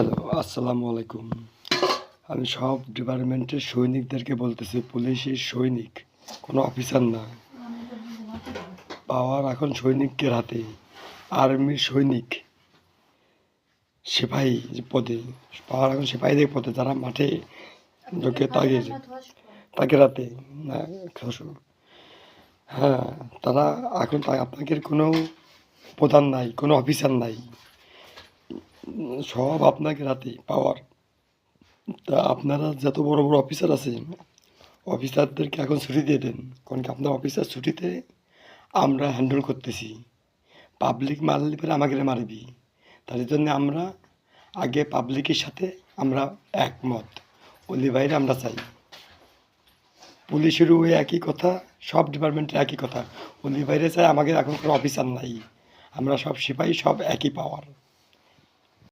Hello, আসসালামু আলাইকুম। আমি সব ডিপার্টমেন্টের সৈনিকদেরকে বলতেছি, পুলিশের সৈনিক, কোনো অফিসার না। পাওয়ার এখন সৈনিকের হাতে। আর্মির সৈনিক, সিপাহী পদে, পাওয়ার এখন সিপাহীদের পদে, যারা মাঠে ঢোকে তাকে রাতে না হ্যাঁ, তারা এখন আপনাদের কোনো প্রধান নাই, কোনো অফিসার নাই, সব আপনাকে রাতে পাওয়ার। তা আপনারা যত বড় বড় অফিসার আছেন, অফিসারদেরকে এখন ছুটি দিয়ে দেন, কারণ কি আপনার অফিসার ছুটিতে আমরা হ্যান্ডেল করতেছি। পাবলিক মারলে পরে আমাকে মারবি, তার জন্য আমরা আগে পাবলিকের সাথে আমরা একমত, অলি বাইরে আমরা চাই। পুলিশেরও ওই একই কথা, সব ডিপার্টমেন্টের একই কথা, অলি বাইরে চাই। আমাকে এখন কোনো অফিসার নাই, আমরা সব সিপাহী, সব একই পাওয়ার।